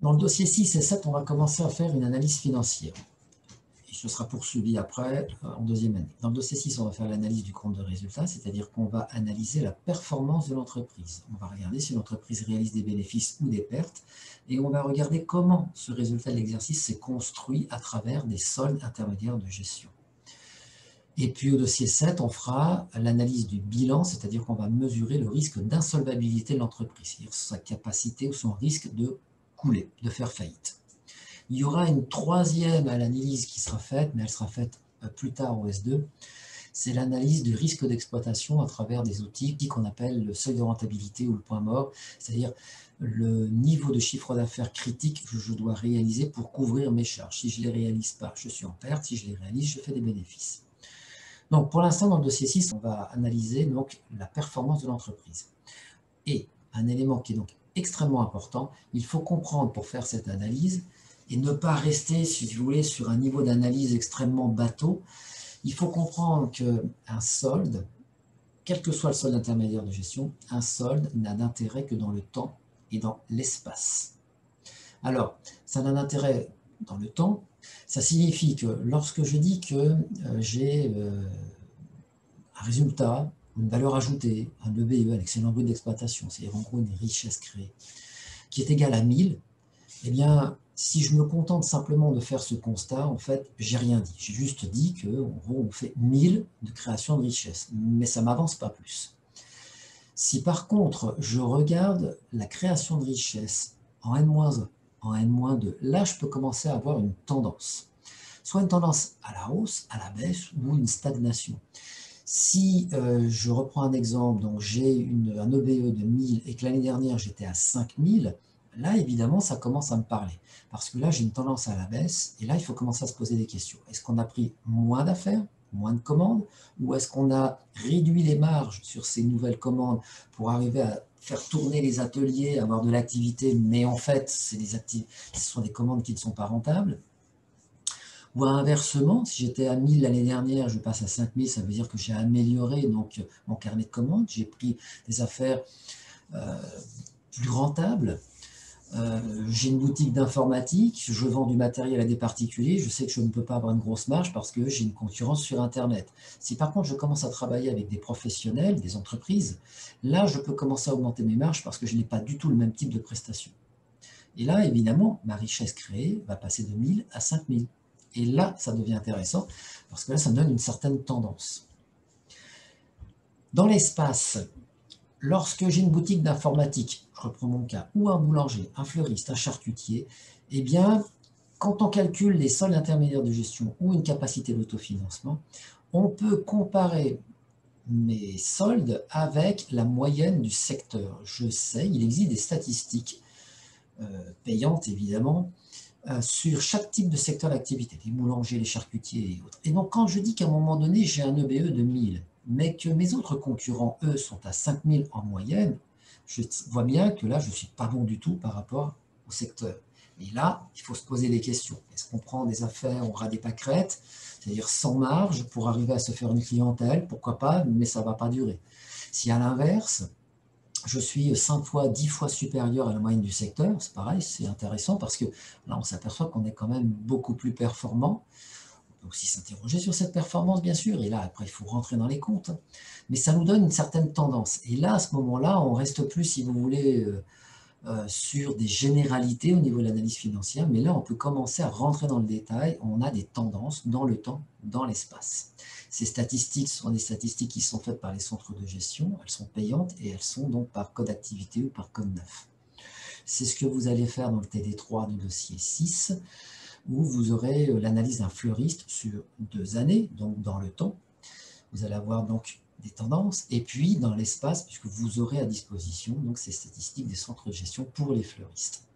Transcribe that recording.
Dans le dossier 6 et 7, on va commencer à faire une analyse financière. Et ce sera poursuivi après, en deuxième année. Dans le dossier 6, on va faire l'analyse du compte de résultat, c'est-à-dire qu'on va analyser la performance de l'entreprise. On va regarder si l'entreprise réalise des bénéfices ou des pertes, et on va regarder comment ce résultat de l'exercice s'est construit à travers des soldes intermédiaires de gestion. Et puis au dossier 7, on fera l'analyse du bilan, c'est-à-dire qu'on va mesurer le risque d'insolvabilité de l'entreprise, c'est-à-dire sa capacité ou son risque de couler, de faire faillite. Il y aura une troisième analyse qui sera faite, mais elle sera faite plus tard au S2, c'est l'analyse du risque d'exploitation à travers des outils qu'on appelle le seuil de rentabilité ou le point mort, c'est-à-dire le niveau de chiffre d'affaires critique que je dois réaliser pour couvrir mes charges. Si je ne les réalise pas, je suis en perte. Si je les réalise, je fais des bénéfices. Donc pour l'instant, dans le dossier 6, on va analyser donc la performance de l'entreprise. Et un élément qui est donc extrêmement important, il faut comprendre pour faire cette analyse et ne pas rester, si vous voulez, sur un niveau d'analyse extrêmement bateau. Il faut comprendre qu'un solde, quel que soit le solde intermédiaire de gestion, un solde n'a d'intérêt que dans le temps et dans l'espace. Alors, ça n'a d'intérêt dans le temps, ça signifie que lorsque je dis que j'ai un résultat, une valeur ajoutée, un EBE, un excellent brut d'exploitation, c'est-à-dire en gros une richesse créée, qui est égale à 1000, eh bien, si je me contente simplement de faire ce constat, en fait, j'ai rien dit. J'ai juste dit qu'en gros, on fait 1000 de création de richesse, mais ça ne m'avance pas plus. Si par contre, je regarde la création de richesse en N-1, en N-2, là, je peux commencer à avoir une tendance. Soit une tendance à la hausse, à la baisse, ou une stagnation. Si je reprends un exemple, donc j'ai un EBE de 1000 et que l'année dernière j'étais à 5000, là évidemment ça commence à me parler. Parce que là j'ai une tendance à la baisse et là il faut commencer à se poser des questions. Est-ce qu'on a pris moins d'affaires, moins de commandes, ou est-ce qu'on a réduit les marges sur ces nouvelles commandes pour arriver à faire tourner les ateliers, avoir de l'activité, mais en fait ce sont des commandes qui ne sont pas rentables? Ou inversement, si j'étais à 1000 l'année dernière, je passe à 5000, ça veut dire que j'ai amélioré donc, mon carnet de commandes, j'ai pris des affaires plus rentables, j'ai une boutique d'informatique, je vends du matériel à des particuliers, je sais que je ne peux pas avoir une grosse marge parce que j'ai une concurrence sur Internet. Si par contre je commence à travailler avec des professionnels, des entreprises, là je peux commencer à augmenter mes marges parce que je n'ai pas du tout le même type de prestation. Et là, évidemment, ma richesse créée va passer de 1000 à 5000. Et là, ça devient intéressant, parce que là, ça donne une certaine tendance. Dans l'espace, lorsque j'ai une boutique d'informatique, je reprends mon cas, ou un boulanger, un fleuriste, un charcutier, eh bien, quand on calcule les soldes intermédiaires de gestion ou une capacité d'autofinancement, on peut comparer mes soldes avec la moyenne du secteur. Je sais, il existe des statistiques payantes, évidemment, sur chaque type de secteur d'activité, les boulangers, les charcutiers et autres. Et donc, quand je dis qu'à un moment donné, j'ai un EBE de 1000, mais que mes autres concurrents, eux, sont à 5000 en moyenne, je vois bien que là, je ne suis pas bon du tout par rapport au secteur. Et là, il faut se poser des questions. Est-ce qu'on prend des affaires, on rat des pâquerettes, c'est-à-dire sans marge, pour arriver à se faire une clientèle? Pourquoi pas, mais ça ne va pas durer. Si à l'inverse, je suis 5 fois, 10 fois supérieur à la moyenne du secteur, c'est pareil, c'est intéressant parce que là, on s'aperçoit qu'on est quand même beaucoup plus performant. On peut aussi s'interroger sur cette performance, bien sûr, et là, après, il faut rentrer dans les comptes. Mais ça nous donne une certaine tendance. Et là, à ce moment-là, on reste plus, si vous voulez, sur des généralités au niveau de l'analyse financière, mais là, on peut commencer à rentrer dans le détail. On a des tendances dans le temps, dans l'espace. Ces statistiques sont des statistiques qui sont faites par les centres de gestion, elles sont payantes et elles sont donc par code activité ou par code 9. C'est ce que vous allez faire dans le TD3 du dossier 6, où vous aurez l'analyse d'un fleuriste sur 2 années, donc dans le temps. Vous allez avoir donc des tendances, et puis dans l'espace, puisque vous aurez à disposition donc ces statistiques des centres de gestion pour les fleuristes.